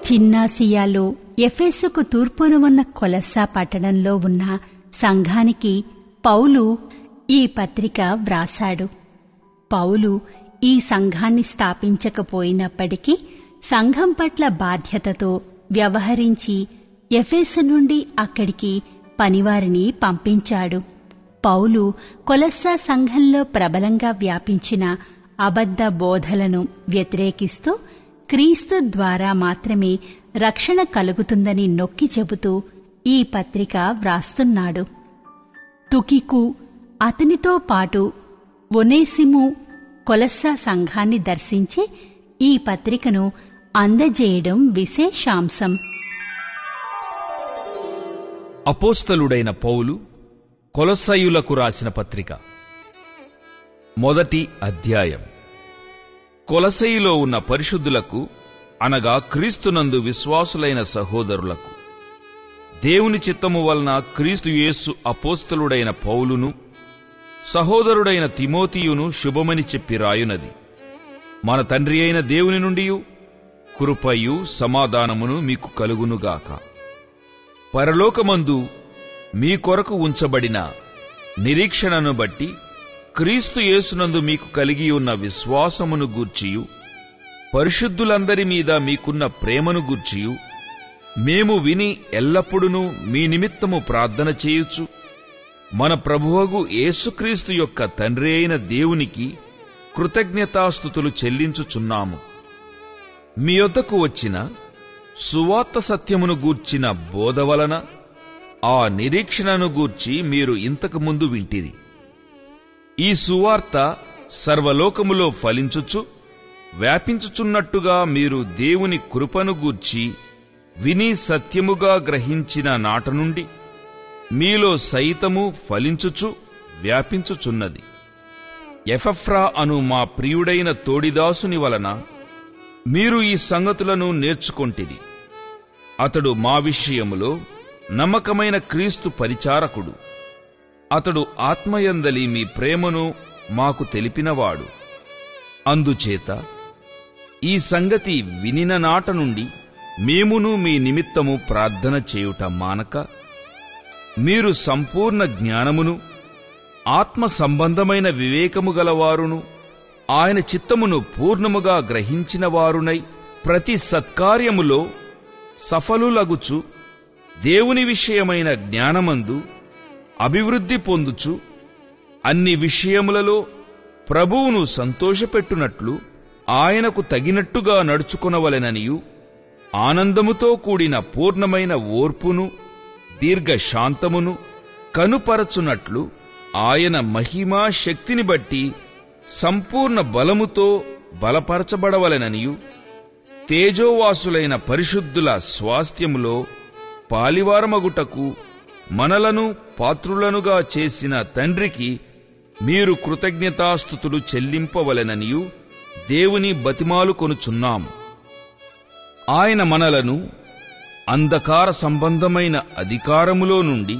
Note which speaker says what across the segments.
Speaker 1: చిన్నాసియాలో ఎఫెసుకు తూర్పున ఉన్న కొలస్సా పట్టణంలో ఉన్న సంఘానికి పౌలు ఈ పత్రిక వ్రాసాడు. పౌలు ఈ సంఘాన్ని స్థాపించకపోయినప్పటికీ సంఘం పట్ల బాధ్యతతో వ్యవహరించి ఎఫెసు నుండి అక్కడికి పనివారిని పంపించాడు. పౌలు కొలస్సా సంఘంలో ప్రబలంగా వ్యాపించిన అబద్ధ బోధలను వ్యతిరేకిస్తూ క్రీస్తు ద్వారా మాత్రమే రక్షణ కలుగుతుందని నొక్కి చెబుతూ ఈ పత్రిక వ్రాస్తున్నాడు. తుకికు, అతనితో పాటు ఒనేసిము కొలస్సా సంఘాన్ని దర్శించి ఈ పత్రికను అందజేయడం విశేషాంశం.
Speaker 2: అపోస్తలుడైన పౌలు కొలస్సయులకు రాసిన పత్రిక మొదటి అధ్యాయం. కొలస్సయిలో ఉన్న పరిశుద్ధులకు, అనగా క్రీస్తునందు విశ్వాసులైన సహోదరులకు, దేవుని చిత్తము వలన క్రీస్తు యేసు అపోస్తలుడైన పౌలును, సహోదరుడైన తిమోతియును శుభమని చెప్పి రాయునది. మన తండ్రి అయిన దేవుని నుండియు కృపయు సమాధానమును మీకు కలుగునుగాక. పరలోకమందు మీ కొరకు ఉంచబడిన నిరీక్షణను బట్టి క్రీస్తు యేసునందు మీకు కలిగి ఉన్న విశ్వాసమును గూర్చియు, పరిశుద్ధులందరి మీద మీకున్న ప్రేమను గూర్చియు మేము విని ఎల్లప్పుడూ మీ నిమిత్తము ప్రార్థన చేయుచు మన ప్రభువగు యేసుక్రీస్తు యొక్క తండ్రి అయిన దేవునికి కృతజ్ఞతాస్తుతులు చెల్లించుచున్నాము. మీ యొద్దకు వచ్చిన సువార్త సత్యమును గూర్చిన బోధ వలన ఆ నిరీక్షణను గూర్చి మీరు ఇంతకు ముందు వింటిరి. ఈ సువార్త సర్వలోకములో ఫలించుచు వ్యాపించుచున్నట్టుగా మీరు దేవుని కృపను గూర్చి విని సత్యముగా గ్రహించిన నాట నుండి మీలో సైతము ఫలించుచు వ్యాపించుచున్నది. ఎపఫ్రా అను మా ప్రియుడైన తోడిదాసుని వలన మీరు ఈ సంగతులను నేర్చుకొంటిరి. అతడు మా విషయములో నమ్మకమైన క్రీస్తు పరిచారకుడు. అతడు ఆత్మయందలి మీ ప్రేమను మాకు తెలిపినవాడు. అందుచేత ఈ సంగతి వినిన నాట నుండి మేమును మీ నిమిత్తము ప్రార్థన చేయుట మానక, మీరు సంపూర్ణ జ్ఞానమును ఆత్మ సంబంధమైన వివేకము గలవారును ఆయన చిత్తమును పూర్ణముగా గ్రహించిన వారునై ప్రతి సత్కార్యములో సఫలులగుచు దేవుని విషయమైన జ్ఞానమందు అభివృద్ధి పొందుచు అన్ని విషయములలో ప్రభువును సంతోషపెట్టునట్లు ఆయనకు తగినట్టుగా నడుచుకొనవలెననియు, ఆనందముతో కూడిన పూర్ణమైన ఓర్పును దీర్ఘశాంతమును కనుపరచునట్లు ఆయన మహిమా శక్తిని బట్టి సంపూర్ణ బలముతో బలపరచబడవలెననియు, తేజోవాసులైన పరిశుద్ధుల స్వాస్థ్యములో పాలివారమగుటకు మనలను పాత్రులనుగా చేసిన తండ్రికి మీరు కృతజ్ఞతాస్తుతులు చెల్లింపవలెననియు దేవుని బతిమాలుకొనుచున్నాము. ఆయన మనలను అంధకార సంబంధమైన అధికారములో నుండి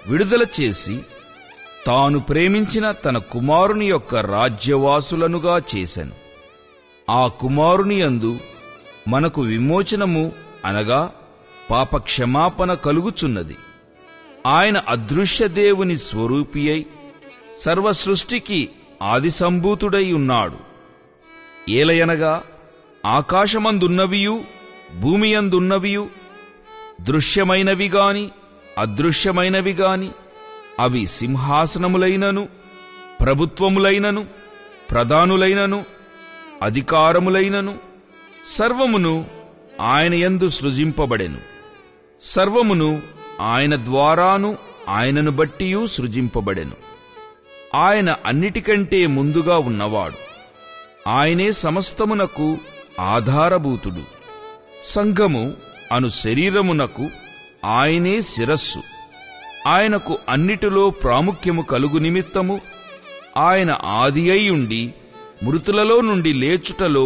Speaker 2: విడుదల చేసి తాను ప్రేమించిన తన కుమారుని యొక్క రాజ్యవాసులనుగా చేసెను. ఆ కుమారుని యందు మనకు విమోచనము, అనగా పాపక్షమాపణ కలుగుచున్నది. ఆయన అదృశ్య దేవుని స్వరూపి అయి సర్వసృష్టికి ఆదిసంభూతుడై ఉన్నాడు. ఏలయనగా ఆకాశమందున్నవియు భూమియందున్నవియు, దృశ్యమైనవి గాని అదృశ్యమైనవి గాని, అవి సింహాసనములైనను ప్రభుత్వములైనను ప్రధానులైనను అధికారములైనను సర్వమును ఆయన యందు సృజింపబడెను. సర్వమును ఆయన ద్వారాను ఆయనను బట్టియు సృజింపబడెను. ఆయన అన్నిటికంటే ముందుగా ఉన్నవాడు. ఆయనే సమస్తమునకు ఆధారభూతుడు. సంఘము అను శరీరమునకు ఆయనే శిరస్సు. ఆయనకు అన్నిటిలో ప్రాముఖ్యము కలుగు నిమిత్తము ఆయన ఆది అయి ఉండి మృతులలో నుండి లేచుటలో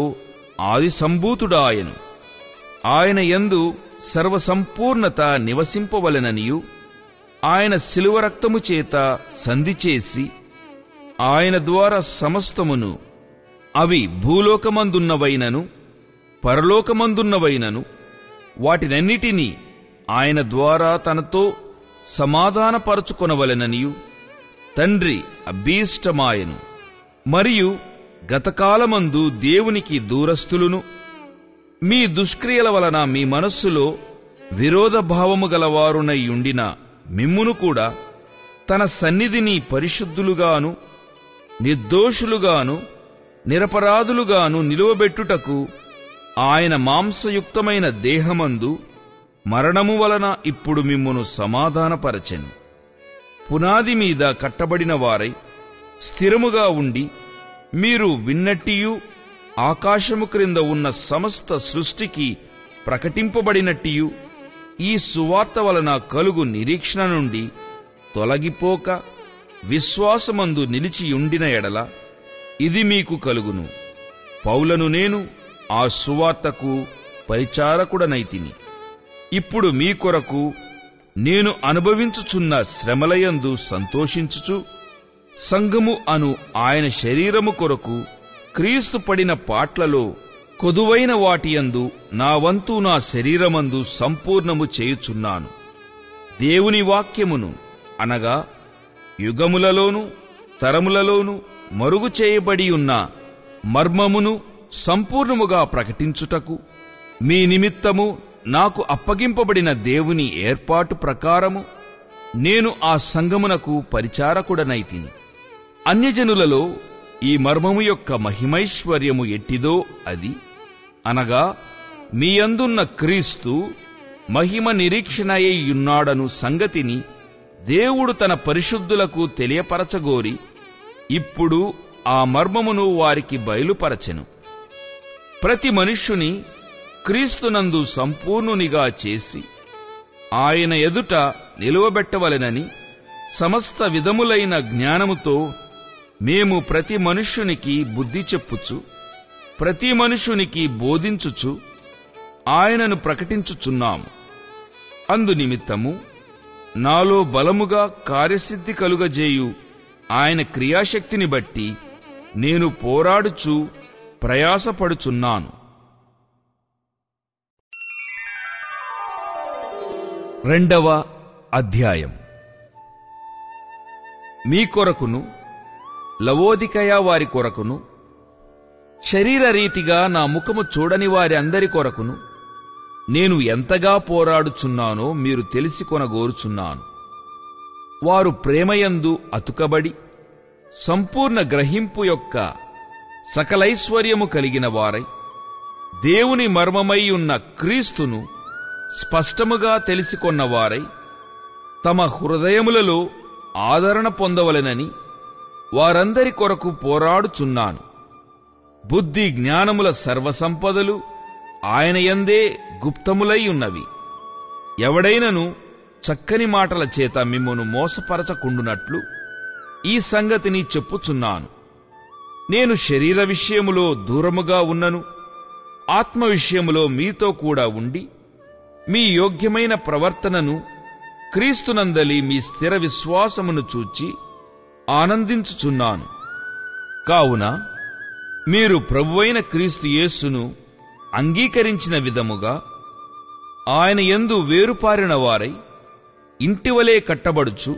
Speaker 2: ఆది సంభూతుడాయను. ఆయన యందు సర్వసంపూర్ణత నివసింపవలెననియు, ఆయన శిలువ రక్తము చేత సంధి చేసి ఆయన ద్వారా సమస్తమును, అవి భూలోకమందున్నవైనను పరలోకమందున్నవైనను వాటినన్నిటినీ ఆయన ద్వారా తనతో సమాధానపరచుకొనవలెననియు తండ్రి అభీష్టమాయెను. మరియు గతకాలమందు దేవునికి దూరస్థులును మీ దుష్క్రియల వలన మీ మనస్సులో విరోధభావము గలవారునై ఉండిన మిమ్మును కూడా తన సన్నిధిని పరిశుద్ధులుగాను నిర్దోషులుగాను నిరపరాధులుగాను నిలువబెట్టుటకు ఆయన మాంసయుక్తమైన దేహమందు మరణము వలన ఇప్పుడు మిమ్మును సమాధానపరచెను. పునాది మీద కట్టబడిన వారై స్థిరముగా ఉండి మీరు విన్నట్టియు ఆకాశము క్రింద ఉన్న సమస్త సృష్టికి ప్రకటింపబడినట్టియు ఈ సువార్త వలన కలుగు నిరీక్షణ నుండి తొలగిపోక విశ్వాసమందు నిలిచియుండిన ఎడల ఇది మీకు కలుగును. పౌలను నేను ఆ సువార్తకు పరిచారకుడనైతిని. ఇప్పుడు మీ కొరకు నేను అనుభవించుచున్న శ్రమలయందు సంతోషించుచు సంఘము అను ఆయన శరీరము కొరకు క్రీస్తు పడిన పాట్లలో కొదువైన వాటియందు నా వంతు నా శరీరమందు సంపూర్ణము చేయుచున్నాను. దేవుని వాక్యమును అనగా యుగములలోను తరములలోను మరుగు చేయబడియున్న మర్మమును సంపూర్ణముగా ప్రకటించుటకు మీ నిమిత్తము నాకు అప్పగింపబడిన దేవుని ఏర్పాటు ప్రకారము నేను ఆ సంఘమునకు పరిచారకుడనైతిని. అన్యజనులలో ఈ మర్మము యొక్క మహిమైశ్వర్యము ఎట్టిదో అది అనగా మీ యందున్న క్రీస్తు మహిమ నిరీక్షణయ్యున్నాడను సంగతిని దేవుడు తన పరిశుద్ధులకు తెలియపరచగోరి ఇప్పుడు ఆ మర్మమును వారికి బయలుపరచెను. ప్రతి మనుష్యుని క్రీస్తునందు సంపూర్ణునిగా చేసి ఆయన ఎదుట నిలువబెట్టవలెనని సమస్త విధములైన జ్ఞానముతో మేము ప్రతి మనుష్యునికి బుద్ధి చెప్పుచు ప్రతి మనుష్యునికి బోధించుచు ఆయనను ప్రకటించుచున్నాము. అందునిమిత్తము నాలో బలముగా కార్యసిద్ధి కలుగజేయు ఆయన క్రియాశక్తిని బట్టి నేను పోరాడుచు ప్రయాసపడుచున్నాను. 2వ అధ్యాయం. మీ కొరకును లవోదికయ వారి కొరకును శరీరరీతిగా నా ముఖము చూడని వారి అందరి కొరకును నేను ఎంతగా పోరాడుచున్నానో మీరు తెలిసికొనగోరుచున్నాను. వారు ప్రేమయందు అతుకబడి సంపూర్ణ గ్రహింపు యొక్క సకలైశ్వర్యము కలిగిన వారై దేవుని మర్మమై ఉన్న క్రీస్తును స్పష్టముగా తెలిసికొన్నవారై తమ హృదయములలో ఆదరణ పొందవలెనని వారందరి కొరకు పోరాడుచున్నాను. బుద్ధి జ్ఞానముల సర్వసంపదలు ఆయన యందే గుప్తములై ఉన్నవి. ఎవడైనను చక్కని మాటల చేత మిమ్మును మోసపరచకుండునట్లు ఈ సంగతిని చెప్పుచున్నాను. నేను శరీర విషయములో దూరముగా ఉన్నను, ఆత్మ విషయములో మీతో కూడా ఉండి మీ యోగ్యమైన ప్రవర్తనను క్రీస్తునందలి మీ స్థిర విశ్వాసమును చూచి ఆనందించుచున్నాను. కావున మీరు ప్రభువైన క్రీస్తు యేసును అంగీకరించిన విధముగా ఆయన యందు వేరుపారిన వారై ఇంటివలే కట్టబడుచు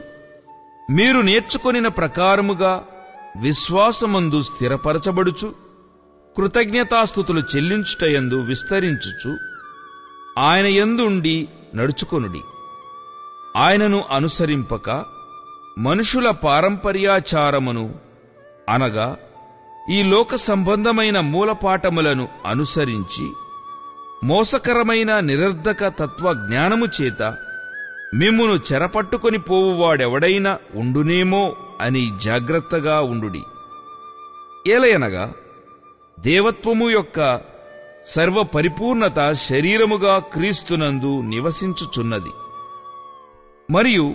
Speaker 2: మీరు నేర్చుకొనిన ప్రకారముగా విశ్వాసమందు స్థిరపరచబడుచు కృతజ్ఞతాస్తుతులు చెల్లించుటయందు విస్తరించుచు ఆయన యందుండి నడుచుకొనుడి. ఆయనను అనుసరింపక మనుషుల పారంపర్యాచారమును అనగా ఈ లోక సంబంధమైన మూలపాఠములను అనుసరించి మోసకరమైన నిరర్ధక తత్వజ్ఞానము చేత మిమ్మును చెరపట్టుకొని పోవువాడెవడైనా ఉండునేమో అని జాగ్రత్తగా ఉండుడి. ఏలయనగా దేవత్వము యొక్క సర్వ పరిపూర్ణత శరీరముగా క్రీస్తునందు నివసించుచున్నది. మరియు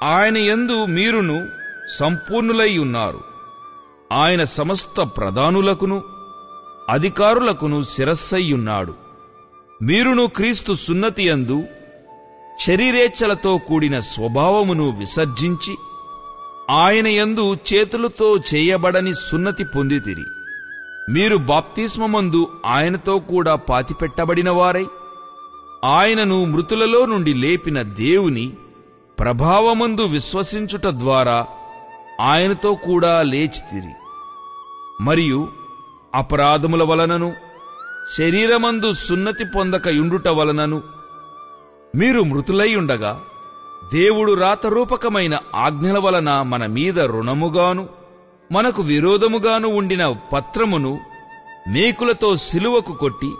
Speaker 2: ఆయన యందు మీరును సంపూర్ణులై ఉన్నారు. ఆయన సమస్త ప్రధానులకును అధికారులకును శిరస్సయ్యున్నాడు. మీరును క్రీస్తు సున్నతి యందు శరీరేచ్ఛలతో కూడిన స్వభావమును విసర్జించి ఆయన యందు చేతులతో చేయబడని సున్నతి పొందితిరి. మీరు బాప్తిస్మమందు ఆయనతో కూడా పాతిపెట్టబడిన వారై ఆయనను మృతులలో నుండి లేపిన దేవుని ప్రభావమందు విశ్వసించుట ద్వారా ఆయనతో కూడా లేచితిరి. మరియు అపరాధముల వలనను శరీరమందు సున్నతి పొందక యుండుట వలనను మీరు మృతులై ఉండగా, దేవుడు రాతరూపకమైన ఆజ్ఞల వలన మన మీద రుణముగాను మనకు విరోధముగాను ఉండిన పత్రమును మేకులతో సిలువకు కొట్టి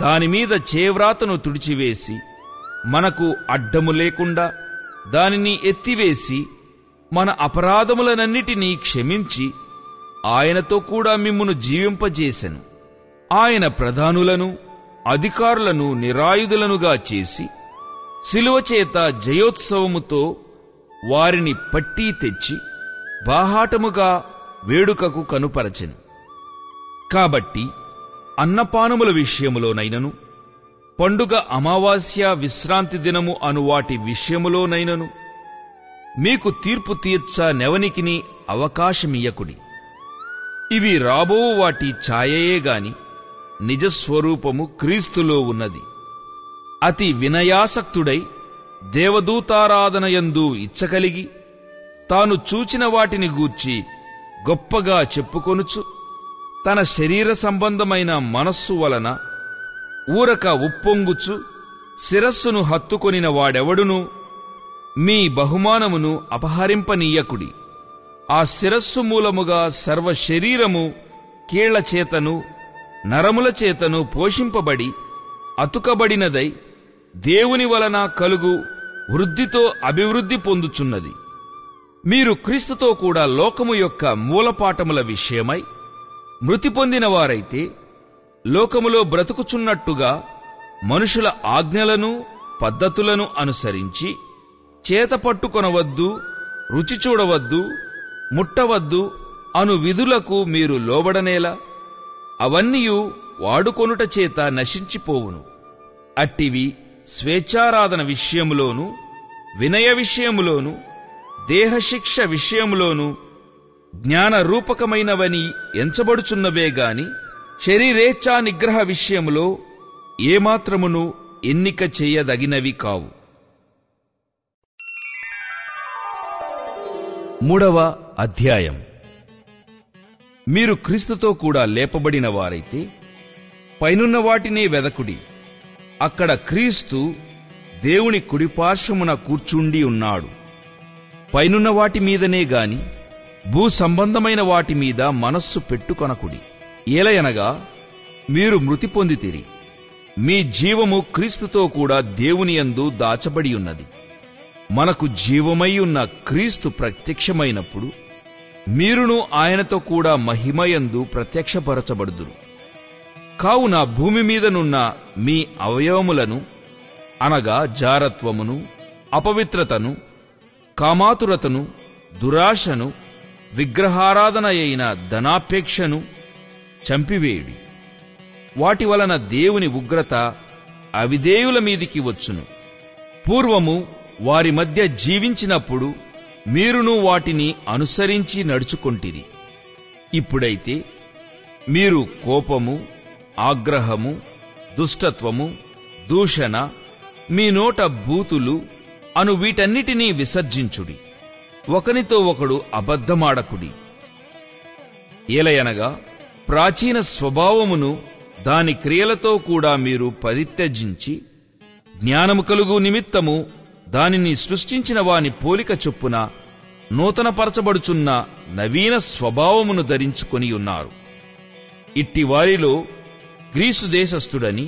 Speaker 2: దానిమీద చేవ్రాతను తుడిచివేసి, మనకు అడ్డము లేకుండా దానిని ఎత్తివేసి, మన అపరాధములనన్నిటినీ క్షమించి ఆయనతో కూడా మిమ్మును జీవింపజేసెను. ఆయన ప్రధానులను అధికారులను నిరాయుధులనుగా చేసి సిలువ చేత జయోత్సవముతో వారిని పట్టి తెచ్చి బాహాటముగా వేడుకకు కనుపరచెను. కాబట్టి అన్నపానముల విషయములోనైనను పండుగ అమావాస్య విశ్రాంతి దినము అను వాటి విషయములోనైనను మీకు తీర్పు తీర్చ నెవనికిని అవకాశమియ్యకుడి. ఇవి రాబో వాటి ఛాయయే గాని నిజస్వరూపము క్రీస్తులో ఉన్నది. అతి వినయాసక్తుడై దేవదూతారాధనయందు ఇచ్చకలిగి తాను చూచిన వాటిని గూర్చి గొప్పగా చెప్పుకొనుచు తన శరీర సంబంధమైన మనస్సు వలన ఊరక ఉప్పొంగుచు శిరస్సును హత్తుకొనిన వాడెవడును మీ బహుమానమును అపహరింపనీయకుడి. ఆ శిరస్సు మూలముగా సర్వ శరీరము కీళ్ల చేతను నరముల చేతను పోషింపబడి అతుకబడినదై దేవుని వలన కలుగు వృద్ధితో అభివృద్ధి పొందుచున్నది. మీరు క్రీస్తుతో కూడా లోకము యొక్క మూలపాఠముల విషయమై మృతి పొందిన వారైతే లోకములో బ్రతుకుచున్నట్టుగా మనుషుల ఆజ్ఞలను పద్ధతులను అనుసరించి చేతపట్టుకొనవద్దు, రుచి చూడవద్దు, ముట్టవద్దు అను విధులకు మీరు లోబడనేలా? అవన్నీయు వాడుకొనుట చేత నశించిపోవును. అట్టివి స్వేచ్ఛారాధన విషయములోను, వినయ విషయములోను, దేహశిక్ష విషయములోను జ్ఞానరూపకమైనవని ఎంచబడుచున్నవే గాని శరీరేచ్ఛా నిగ్రహ విషయములో ఏమాత్రమును ఎన్నిక చేయదగినవి కావు. 3వ అధ్యాయం. మీరు క్రీస్తుతో కూడా లేపబడిన వారైతే పైనున్న వాటినే వెదకుడి. అక్కడ క్రీస్తు దేవుని కుడిపార్శ్వమున కూర్చుండి ఉన్నాడు. పైనున్న వాటి మీదనే గాని భూ సంబంధమైన వాటి మీద మనస్సు పెట్టుకొనకుడి. ఏలయనగా మీరు మృతి పొందితిరి, మీ జీవము క్రీస్తుతో కూడా దేవుని యందు దాచబడి ఉన్నది. మనకు జీవమై ఉన్న క్రీస్తు ప్రత్యక్షమైనప్పుడు మీరును ఆయనతో కూడా మహిమయందు ప్రత్యక్షపరచబడుదురు. కావున భూమి మీదనున్న మీ అవయవములను అనగా జారత్వమును, అపవిత్రతను, కామాతురతను, దురాశను, విగ్రహారాధన అయిన ధనాపేక్షను చంపివేయుడి. వాటి వలన దేవుని ఉగ్రత అవిధేయుల మీదికి వచ్చును. పూర్వము వారి మధ్య జీవించినప్పుడు మీరును వాటిని అనుసరించి నడుచుకొంటిరి. ఇప్పుడైతే మీరు కోపము, ఆగ్రహము, దుష్టత్వము, దూషణ, మీ నోట బూతులు అను వీటన్నిటినీ విసర్జించుడి. ఒకనితో ఒకడు అబద్ధమాడకుడి. ఏలయనగా ప్రాచీన స్వభావమును దాని క్రియలతో కూడా మీరు పరిత్యజించి జ్ఞానము కలుగు నిమిత్తము దానిని సృష్టించిన వాని పోలిక చొప్పున నూతనపరచబడుచున్న నవీన స్వభావమును ధరించుకొని ఉన్నారు. ఇట్టి వారిలో గ్రీసు దేశస్థుడని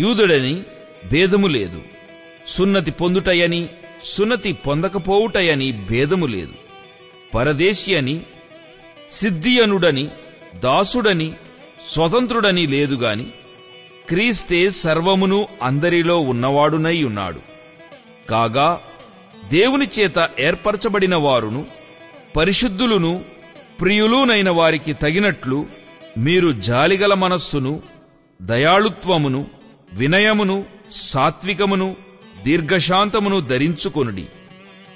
Speaker 2: యూదుడని భేదము లేదు, సున్నతి పొందుటయని సున్నతి పొందకపోవుటయని భేదము లేదు, పరదేశి అని సిద్ధియనుడని దాసుడని స్వతంత్రుడని లేదుగాని క్రీస్తే సర్వమును అందరిలో ఉన్నవాడునై ఉన్నాడు. కాగా దేవుని చేత ఏర్పరచబడిన వారును పరిశుద్ధులును ప్రియులునైన వారికి తగినట్లు మీరు జాలిగల మనస్సును, దయాళుత్వమును, వినయమును, సాత్వికమును, దీర్ఘశాంతమును ధరించుకొనుడి.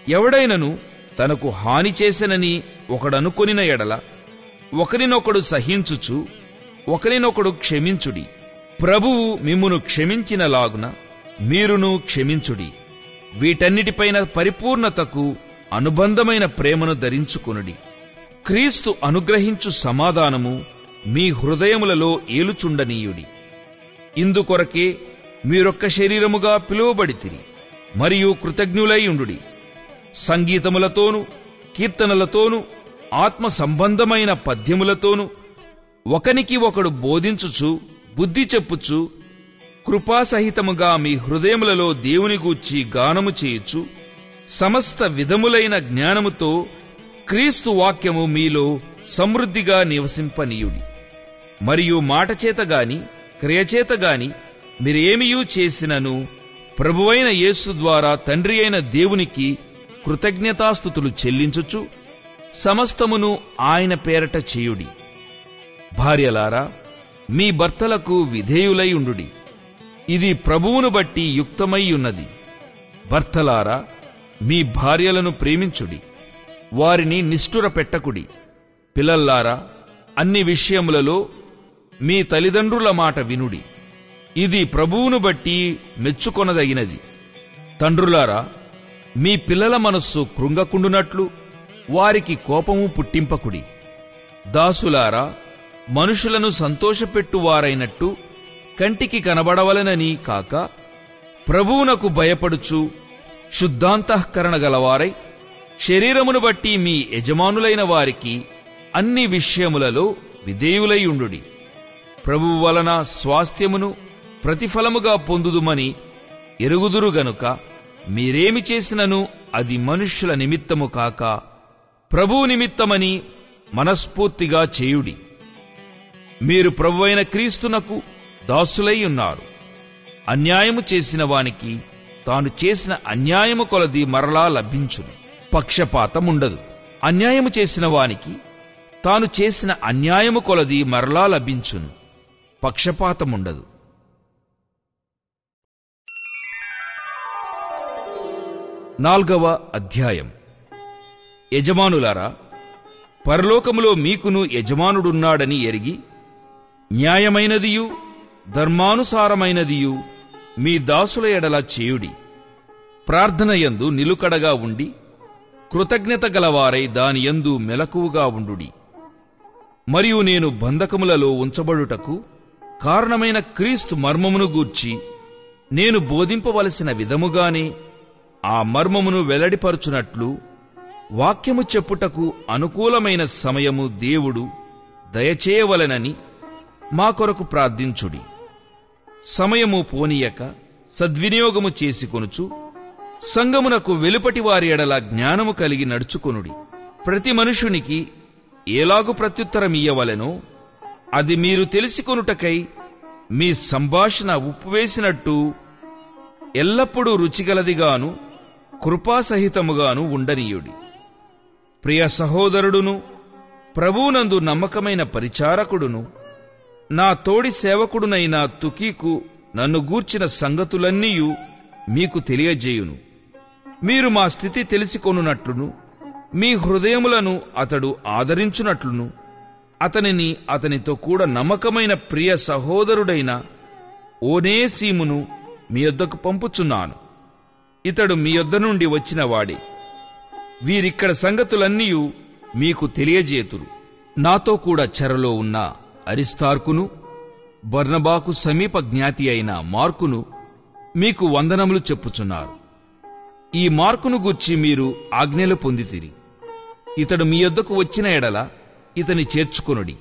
Speaker 2: ఎవడైనను తనకు హాని చేసెనని ఒకడనుకొనిన ఎడల ఒకరినొకడు సహించుచు ఒకరినొకడు క్షమించుడి. ప్రభువు మిమ్మును క్షమించినలాగున మీరును క్షమించుడి. వీటన్నిటిపైన పరిపూర్ణతకు అనుబంధమైన ప్రేమను ధరించుకొనుడి. క్రీస్తు అనుగ్రహించు సమాధానము మీ హృదయములలో ఏలుచుండనీయుడి. ఇందుకొరకే మీరొక్క శరీరముగా పిలువబడితిరి, మరియు కృతజ్ఞులైయుండుడి. సంగీతములతోనూ కీర్తనలతోనూ ఆత్మ సంబంధమైన పద్యములతోనూ ఒకనికి ఒకడు బోధించుచు బుద్ధి చెప్పుచు కృపాసహితముగా మీ హృదయములలో దేవుని గూర్చి గానము చేయుచు సమస్త విధములైన జ్ఞానముతో క్రీస్తు వాక్యము మీలో సమృద్ధిగా నివసింపనీయుడి. మరియు మాటచేతగాని క్రియచేతగాని మీరేమియూ చేసినను ప్రభువైన యేసు ద్వారా తండ్రి అయిన దేవునికి కృతజ్ఞతాస్తుతులు చెల్లించుచు సమస్తమును ఆయన పేరట చేయుడి. భార్యలారా, మీ భర్తలకు విధేయులై ఉండుడి. ఇది ప్రభువును బట్టి యుక్తమై ఉన్నది. భర్తలారా, మీ భార్యలను ప్రేమించుడి, వారిని నిష్ఠుర పెట్టకుడి. పిల్లల్లారా, అన్ని విషయములలో మీ తల్లిదండ్రుల మాట వినుడి. ఇది ప్రభువును బట్టి మెచ్చుకొనదగినది. తండ్రులారా, మీ పిల్లల మనస్సు కృంగకుండునట్లు వారికి కోపము పుట్టింపకుడి. దాసులారా, మనుషులను సంతోషపెట్టువారైనట్టు కంటికి కనబడవలనని కాక ప్రభువునకు భయపడుచు శుద్ధాంతఃకరణ గలవారై శరీరమును బట్టి మీ యజమానులైన వారికి అన్ని విషయములలో విధేయులైయుండుడి. ప్రభువు వలన స్వాస్థ్యమును ప్రతిఫలముగా పొందుదుమని ఎరుగుదురు గనుక మీరేమి చేసినను అది మనుష్యుల నిమిత్తము కాక ప్రభువు నిమిత్తమని మనస్ఫూర్తిగా చేయుడి. మీరు ప్రభువైన క్రీస్తునకు దాసులై ఉన్నారు. అన్యాయము చేసిన వానికి తాను చేసిన అన్యాయము కొలది మరలా లభించును. పక్షపాతముండదు. అన్యాయము చేసిన వానికి తాను చేసిన అన్యాయము కొలది మరలా లభించును. పక్షపాతముండదు. 4వ అధ్యాయం. యజమానులారా, పరలోకములో మీకును యజమానుడున్నాడని ఎరిగి న్యాయమైనదియు ధర్మానుసారమైనదియు మీ దాసుల ఎడల చేయుడి. ప్రార్థనయందు నిలుకడగా ఉండి కృతజ్ఞత గలవారై దానియందు మెలకువగా ఉండుడి. మరియు నేను బంధకములలో ఉంచబడుటకు కారణమైన క్రీస్తు మర్మమును గూర్చి నేను బోధింపవలసిన విధముగానే ఆ మర్మమును వెల్లడిపరచునట్లు వాక్యము చెప్పుటకు అనుకూలమైన సమయము దేవుడు దయచేయవలెనని మా కొరకు ప్రార్థించుడి. సమయము పోనీయక సద్వినియోగము చేసుకొనుచు సంగమునకు వెలుపటి వారి ఎడల జ్ఞానము కలిగి నడుచుకొనుడి. ప్రతి మనుషునికి ఏలాగు ప్రత్యుత్తరమియ్యవలెనో అది మీరు తెలుసుకొనుటకై మీ సంభాషణ ఉప్పువేసినట్టు ఎల్లప్పుడూ రుచిగలదిగాను కృపాసహితముగాను ఉండనీయుడి. ప్రియ సహోదరుడును ప్రభువునందు నమ్మకమైన పరిచారకుడును నా తోడి సేవకుడునైన తుకీకు నన్ను గూర్చిన సంగతులన్నీయు మీకు తెలియజేయును. మీరు మా స్థితి తెలిసికొనున్నట్లును మీ హృదయములను అతడు ఆదరించునట్లును అతనిని అతనితో కూడా నమ్మకమైన ప్రియ సహోదరుడైన ఓనేసీమును మీ యొద్దకు పంపుచున్నాను. ఇతడు మీ యొద్ద నుండి వచ్చినవాడే. వీరిక్కడ సంగతులన్నీయు మీకు తెలియజేతురు. నాతో కూడా చెరలో ఉన్న అరిస్తార్కును బర్నబాకు సమీప జ్ఞాతి అయిన మార్కును మీకు వందనములు చెప్పుచున్నారు. ఈ మార్కును గూర్చి మీరు ఆజ్ఞలు పొందితిరి. ఇతడు మీ యొద్దకు వచ్చిన ఎడల ఇతని చేర్చుకొనుడి.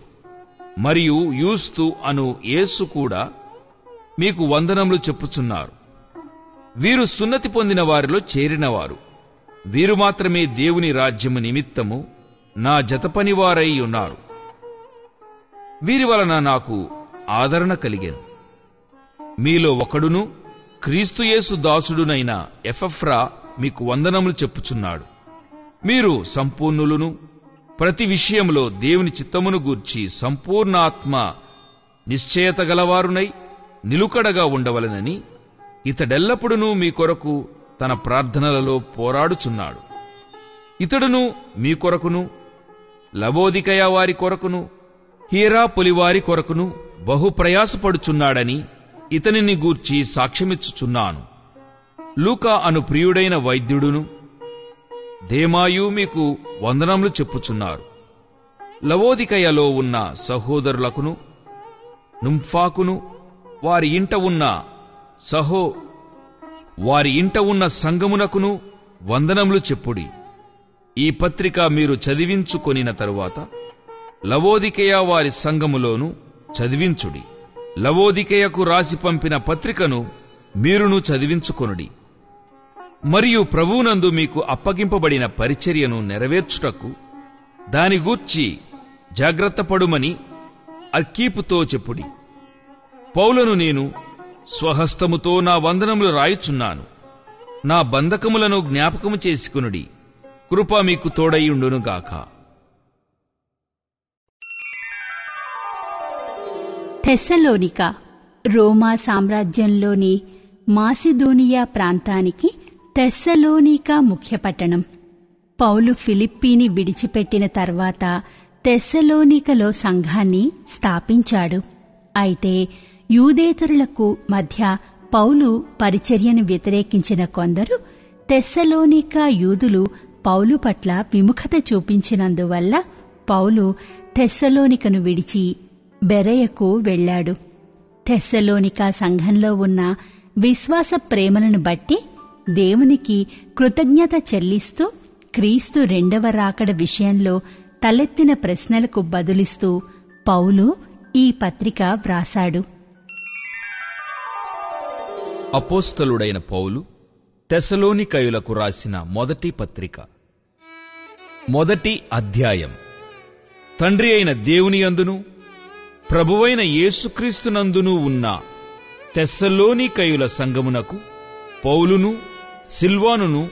Speaker 2: మరియు యూస్తు అను యేసు కూడా మీకు వందనములు చెప్పుచున్నారు. వీరు సున్నతి పొందిన వారిలో చేరినవారు. వీరు మాత్రమే దేవుని రాజ్యము నిమిత్తము నా జతపనివారై ఉన్నారు. వీరి వలన నాకు ఆదరణ కలిగెను. మీలో ఒకడును క్రీస్తుయేసు దాసుడునైన ఎపఫ్రా మీకు వందనములు చెప్పుచున్నాడు. మీరు సంపూర్ణులును ప్రతి విషయంలో దేవుని చిత్తమును గూర్చి సంపూర్ణాత్మ నిశ్చయత గలవారునై నిలుకడగా ఉండవలెనని ఇతడెల్లప్పుడూ మీ కొరకు తన ప్రార్థనలలో పోరాడుచున్నాడు. ఇతడును మీ కొరకును లబోదికయ వారి కొరకును హీరాపొలి వారి కొరకును బహు ప్రయాసపడుచున్నాడని ఇతనిని గూర్చి సాక్ష్యమిచ్చుచున్నాను. లూకా అను ప్రియుడైన వైద్యుడును దేమాయు మీకు వందనములు చెప్పుచున్నారు. లవోదికయలో ఉన్న సహోదరులకును నుంఫాకును వారి ఇంట ఉన్న సంగమునకును వందనములు చెప్పుడి. ఈ పత్రిక మీరు చదివించుకొనిన తరువాత లవోదికయ వారి సంఘములోను చదివించుడి. లవోదికయకు రాసి పంపిన పత్రికను మీరును చదివించుకొనుడి. మరియు ప్రభువునందు మీకు అప్పగింపబడిన పరిచర్యను నెరవేర్చుటకు దాని గూర్చి జాగ్రత్తపడుమని అర్కీపుతో చెప్పుడి. పౌలును నేను స్వహస్తముతో నా వందనములు రాయుచున్నాను. నా బంధకములను జ్ఞాపకము చేసుకునుడి. కృప మీకు తోడైయుండునుగాక.
Speaker 1: థెస్సలోనిక రోమా సామ్రాజ్యంలోని మాసిదోనియా ప్రాంతానికి థెస్సలోనిక ముఖ్య పట్టణం. పౌలు ఫిలిప్పీని విడిచిపెట్టిన తర్వాత థెస్సలోనికలో సంఘాన్ని స్థాపించాడు. అయితే యూదేతరులకు మధ్య పౌలు పరిచర్యను వ్యతిరేకించిన కొందరు థెస్సలోనిక యూదులు పౌలు పట్ల విముఖత చూపించినందువల్ల పౌలు థెస్సలోనికను విడిచి బెరయకు వెళ్లాడు. థెస్సలోనిక సంఘంలో ఉన్న విశ్వాస ప్రేమలను బట్టి దేవునికి కృతజ్ఞత చెల్లిస్తూ క్రీస్తు రెండవ రాకడ విషయంలో తలెత్తిన ప్రశ్నలకు బదులిస్తూ పౌలు ఈ పత్రిక వ్రాసాడు.
Speaker 2: అపోస్తలుడైన పౌలు తెస్సలోనికయులకు రాసిన మొదటి పత్రిక. మొదటి అధ్యాయం. తండ్రి అయిన దేవుని యందును ప్రభువైన యేసుక్రీస్తునందును ఉన్న తెస్సలోనికయుల సంగమునకు పౌలును సిల్వానును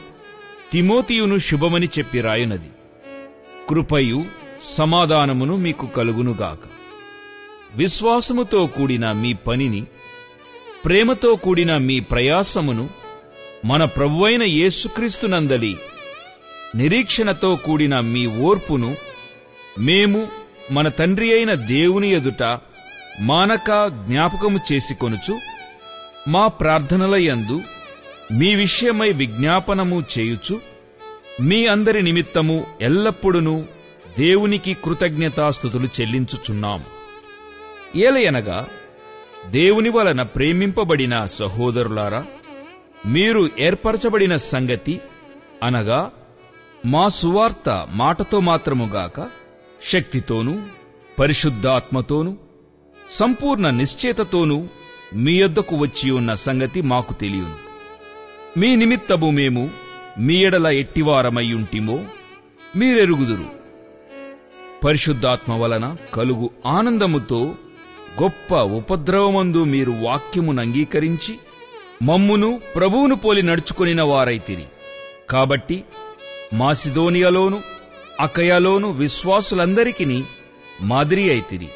Speaker 2: తిమోతియును శుభమని చెప్పి రాయునది. కృపయు సమాధానమును మీకు కలుగునుగాక. విశ్వాసముతో కూడిన మీ పనిని, ప్రేమతో కూడిన మీ ప్రయాసమును, మన ప్రభువైన యేసుక్రీస్తునందలి నిరీక్షణతో కూడిన మీ ఓర్పును మేము మన తండ్రి అయిన దేవుని ఎదుట మానక జ్ఞాపకము చేసుకొనుచు మా ప్రార్థనల యందు మీ విషయమై విజ్ఞాపనము చేయుచు మీ అందరి నిమిత్తము ఎల్లప్పుడూ దేవునికి కృతజ్ఞతాస్తుతులు చెల్లించుచున్నాము. ఏలయనగా దేవుని వలన ప్రేమింపబడిన సహోదరులారా, మీరు ఏర్పరచబడిన సంగతి అనగా మా సువార్త మాటతో మాత్రముగాక శక్తితోనూ పరిశుద్ధాత్మతోనూ సంపూర్ణ నిశ్చేతతోనూ మీ యొద్దకు వచ్చి ఉన్న సంగతి మాకు తెలియను. మీ నిమిత్తము మేము మీ ఎడల ఎట్టివారమయ్యుంటిమో మీరెరుగుదురు. పరిశుద్ధాత్మ వలన కలుగు ఆనందముతో గొప్ప ఉపద్రవమందు మీరు వాక్యమును అంగీకరించి మమ్మును ప్రభువును పోలి నడుచుకొనిన వారైతిరి. కాబట్టి మాసిదోనియలోను అకయలోను విశ్వాసులందరికీ మాదిరి అయితిరి.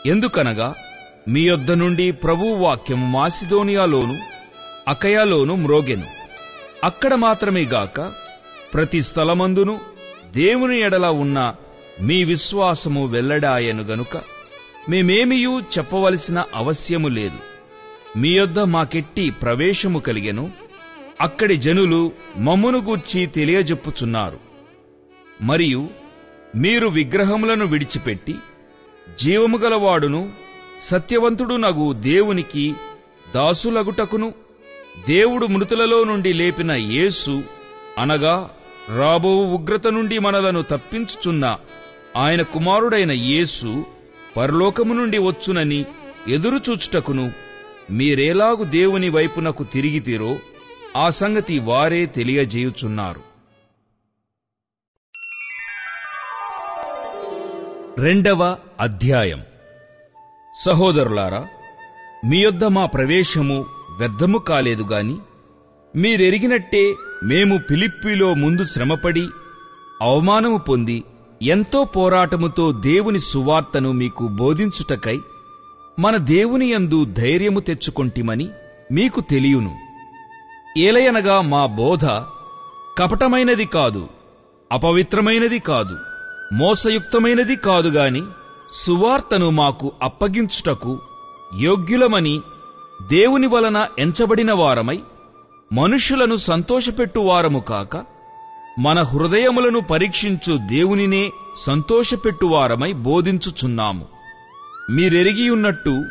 Speaker 2: ఎందుకనగా మీ యొద్ద నుండి ప్రభువు వాక్యము మాసిదోనియాలోను అకయలోను మ్రోగెను. అక్కడ మాత్రమే గాక ప్రతి స్థలమందును దేవుని ఎడల ఉన్న మీ విశ్వాసము వెల్లడాయను గనుక మేమేమియూ చెప్పవలసిన అవశ్యము లేదు. మీ యొద్ద మాకెట్టి ప్రవేశము కలిగెను. అక్కడి జనులు మమ్మును గూర్చి తెలియజెప్పుచున్నారు. మరియు మీరు విగ్రహములను విడిచిపెట్టి జీవము గలవాడును సత్యవంతుడునగు దేవునికి దాసులగుటకును దేవుడు మృతులలో నుండి లేపిన యేసు అనగా రాబో ఉగ్రత నుండి మనలను తప్పించుచున్న ఆయన కుమారుడైన యేసు పరలోకము నుండి వచ్చునని ఎదురుచూచుటకును మీరేలాగు దేవుని వైపునకు తిరిగితిరో ఆ సంగతి వారే తెలియజేయుచున్నారు. రెండవ అధ్యాయం. సహోదరులారా, మీ యొద్ద మా ప్రవేశము వ్యర్థము కాలేదు గాని మీరెరిగినట్టే మేము ఫిలిప్పీలో ముందు శ్రమపడి అవమానము పొంది ఎంతో పోరాటముతో దేవుని సువార్తను మీకు బోధించుటకై మన దేవుని యందు ధైర్యము తెచ్చుకొంటిమని మీకు తెలియును. ఏలయనగా మా బోధ కపటమైనది కాదు, అపవిత్రమైనది కాదు, మోసయుక్తమైనది కాదుగాని సువార్తను మాకు అప్పగించుటకు యోగ్యులమని దేవుని వలన ఎంచబడిన వారమై మనుష్యులను సంతోషపెట్టువారము కాక మన హృదయములను పరీక్షించు దేవునినే సంతోషపెట్టువారమై బోధించుచున్నాము. మీరెరిగియున్నట్టు